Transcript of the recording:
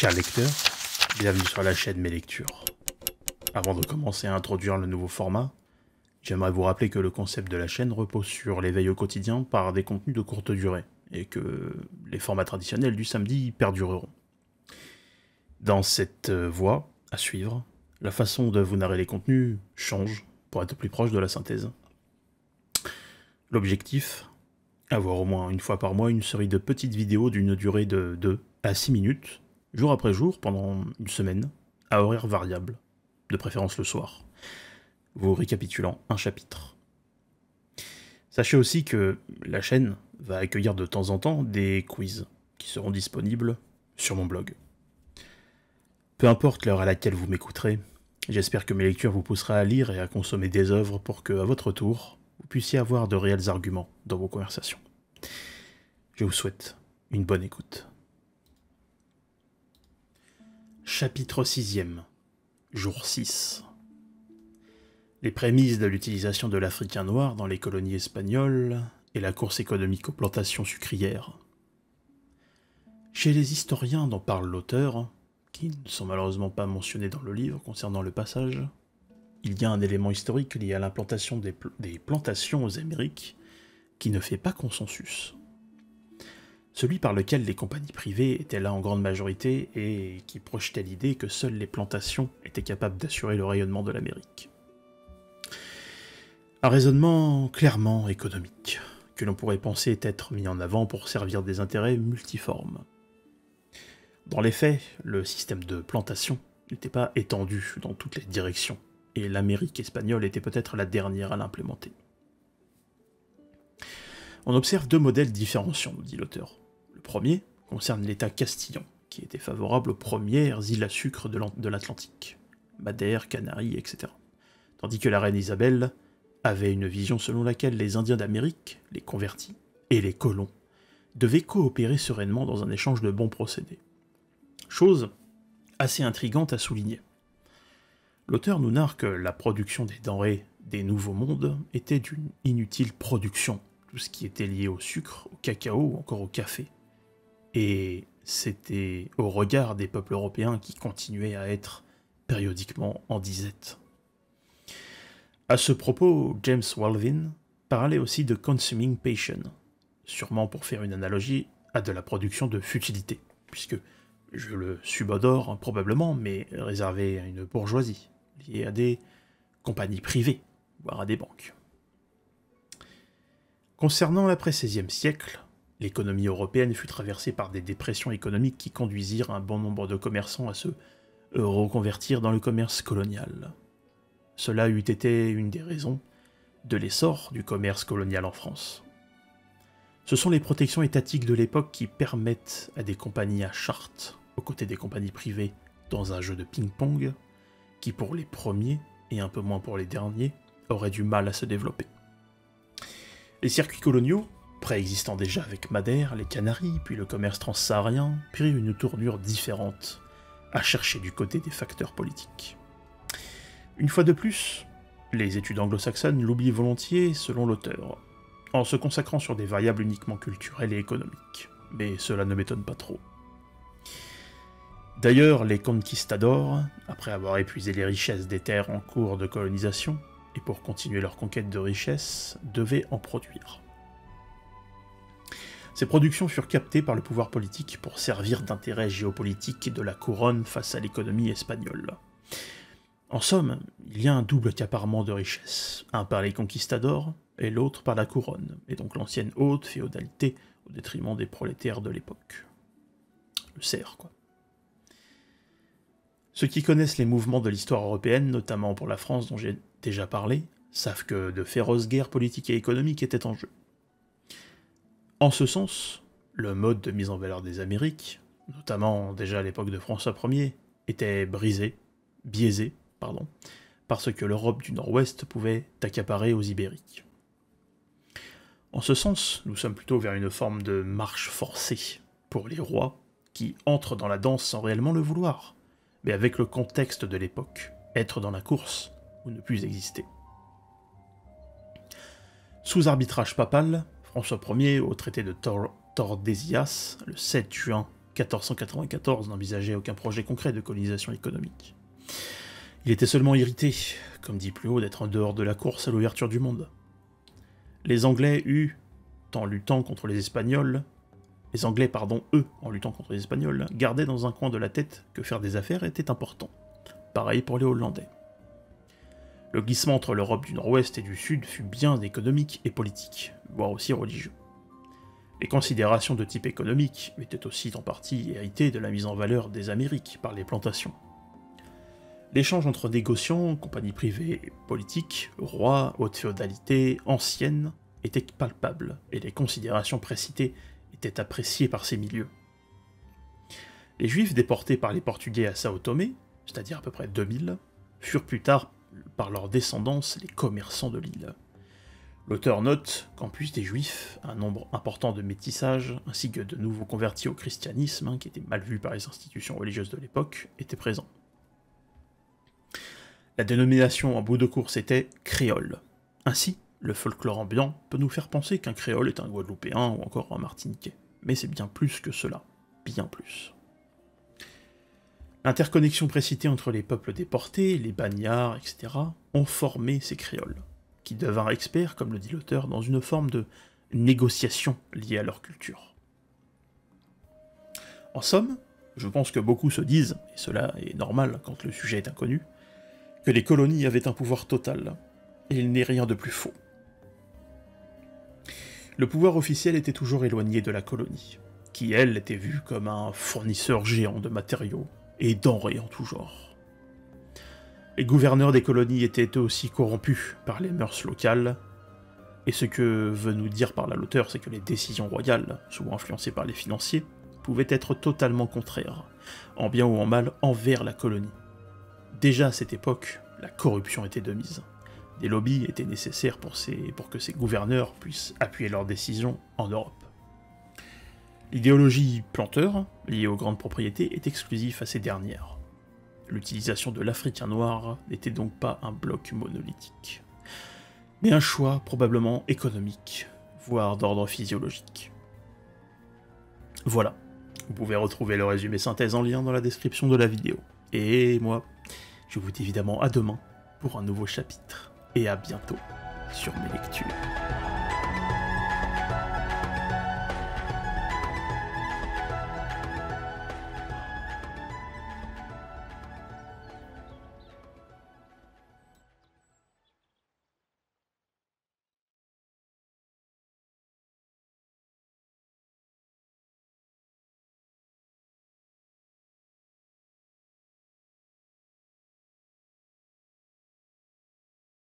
Chers lecteurs, bienvenue sur la chaîne Mes Lectures. Avant de commencer à introduire le nouveau format, j'aimerais vous rappeler que le concept de la chaîne repose sur l'éveil au quotidien par des contenus de courte durée, et que les formats traditionnels du samedi perdureront. Dans cette voie à suivre, la façon de vous narrer les contenus change pour être plus proche de la synthèse. L'objectif, avoir au moins une fois par mois une série de petites vidéos d'une durée de 2 à 6 minutes, jour après jour, pendant une semaine, à horaire variable, de préférence le soir, vous récapitulant un chapitre. Sachez aussi que la chaîne va accueillir de temps en temps des quiz qui seront disponibles sur mon blog. Peu importe l'heure à laquelle vous m'écouterez, j'espère que mes lectures vous pousseront à lire et à consommer des œuvres pour que, à votre tour, vous puissiez avoir de réels arguments dans vos conversations. Je vous souhaite une bonne écoute. Chapitre 6e, jour 6. Les prémices de l'utilisation de l'Africain noir dans les colonies espagnoles et la course économique aux plantations sucrières. Chez les historiens dont parle l'auteur, qui ne sont malheureusement pas mentionnés dans le livre concernant le passage, il y a un élément historique lié à l'implantation des plantations aux Amériques qui ne fait pas consensus. Celui par lequel les compagnies privées étaient là en grande majorité et qui projetait l'idée que seules les plantations étaient capables d'assurer le rayonnement de l'Amérique. Un raisonnement clairement économique, que l'on pourrait penser être mis en avant pour servir des intérêts multiformes. Dans les faits, le système de plantation n'était pas étendu dans toutes les directions, et l'Amérique espagnole était peut-être la dernière à l'implémenter. On observe deux modèles différenciants, nous dit l'auteur. Le premier concerne l'État castillan, qui était favorable aux premières îles à sucre de l'Atlantique, Madère, Canaries, etc. Tandis que la reine Isabelle avait une vision selon laquelle les Indiens d'Amérique, les convertis, et les colons devaient coopérer sereinement dans un échange de bons procédés. Chose assez intrigante à souligner. L'auteur nous narre que la production des denrées des Nouveaux Mondes était d'une inutile production, tout ce qui était lié au sucre, au cacao ou encore au café. Et c'était au regard des peuples européens qui continuaient à être périodiquement en disette. À ce propos, James Walvin parlait aussi de consuming passion, sûrement pour faire une analogie à de la production de futilité, puisque je le subodore probablement, mais réservé à une bourgeoisie, liée à des compagnies privées, voire à des banques. Concernant l'après-16e siècle, l'économie européenne fut traversée par des dépressions économiques qui conduisirent un bon nombre de commerçants à se reconvertir dans le commerce colonial. Cela eût été une des raisons de l'essor du commerce colonial en France. Ce sont les protections étatiques de l'époque qui permettent à des compagnies à charte, aux côtés des compagnies privées, dans un jeu de ping-pong, qui pour les premiers, et un peu moins pour les derniers, auraient du mal à se développer. Les circuits coloniaux, préexistant déjà avec Madère, les Canaries, puis le commerce transsaharien, prirent une tournure différente, à chercher du côté des facteurs politiques. Une fois de plus, les études anglo-saxonnes l'oublient volontiers selon l'auteur, en se consacrant sur des variables uniquement culturelles et économiques, mais cela ne m'étonne pas trop. D'ailleurs, les conquistadors, après avoir épuisé les richesses des terres en cours de colonisation, et pour continuer leur conquête de richesses, devaient en produire. Ces productions furent captées par le pouvoir politique pour servir d'intérêt géopolitique de la couronne face à l'économie espagnole. En somme, il y a un double accaparement de richesses, un par les conquistadors et l'autre par la couronne, et donc l'ancienne haute féodalité au détriment des prolétaires de l'époque. Le cerf, quoi. Ceux qui connaissent les mouvements de l'histoire européenne, notamment pour la France dont j'ai déjà parlé, savent que de féroces guerres politiques et économiques étaient en jeu. En ce sens, le mode de mise en valeur des Amériques, notamment déjà à l'époque de François Ier, était biaisé, parce que l'Europe du Nord-Ouest pouvait accaparer aux Ibériques. En ce sens, nous sommes plutôt vers une forme de marche forcée pour les rois qui entrent dans la danse sans réellement le vouloir, mais avec le contexte de l'époque, être dans la course ou ne plus exister. Sous arbitrage papal, François Ier, au traité de Tordesillas, le 7 juin 1494 n'envisageait aucun projet concret de colonisation économique. Il était seulement irrité, comme dit plus haut, d'être en dehors de la course à l'ouverture du monde. Les Anglais, en luttant contre les Espagnols, en luttant contre les Espagnols, gardaient dans un coin de la tête que faire des affaires était important. Pareil pour les Hollandais. Le glissement entre l'Europe du Nord-Ouest et du Sud fut bien économique et politique, voire aussi religieux. Les considérations de type économique étaient aussi en partie héritées de la mise en valeur des Amériques par les plantations. L'échange entre négociants, compagnies privées et politiques, rois, haute féodalité, anciennes, était palpable, et les considérations précitées étaient appréciées par ces milieux. Les Juifs déportés par les Portugais à Sao Tomé, c'est-à-dire à peu près 2000, furent plus tard, par leur descendance, les commerçants de l'île. L'auteur note qu'en plus des Juifs, un nombre important de métissages, ainsi que de nouveaux convertis au christianisme, qui étaient mal vus par les institutions religieuses de l'époque, étaient présents. La dénomination en bout de course était créole. Ainsi, le folklore ambiant peut nous faire penser qu'un créole est un Guadeloupéen ou encore un Martiniquais. Mais c'est bien plus que cela, bien plus. L'interconnexion précitée entre les peuples déportés, les bagnards, etc., ont formé ces créoles, qui devinrent experts, comme le dit l'auteur, dans une forme de négociation liée à leur culture. En somme, je pense que beaucoup se disent, et cela est normal quand le sujet est inconnu, que les colonies avaient un pouvoir total, et il n'est rien de plus faux. Le pouvoir officiel était toujours éloigné de la colonie, qui, elle, était vue comme un fournisseur géant de matériaux et denrées en tout genre. Les gouverneurs des colonies étaient eux aussi corrompus par les mœurs locales, et ce que veut nous dire par là l'auteur, c'est que les décisions royales, souvent influencées par les financiers, pouvaient être totalement contraires, en bien ou en mal, envers la colonie. Déjà à cette époque, la corruption était de mise. Des lobbies étaient nécessaires pour que ces gouverneurs puissent appuyer leurs décisions en Europe. L'idéologie planteur, liée aux grandes propriétés, est exclusive à ces dernières. L'utilisation de l'Africain noir n'était donc pas un bloc monolithique, mais un choix probablement économique, voire d'ordre physiologique. Voilà, vous pouvez retrouver le résumé synthèse en lien dans la description de la vidéo. Et moi, je vous dis évidemment à demain pour un nouveau chapitre, et à bientôt sur mes lectures.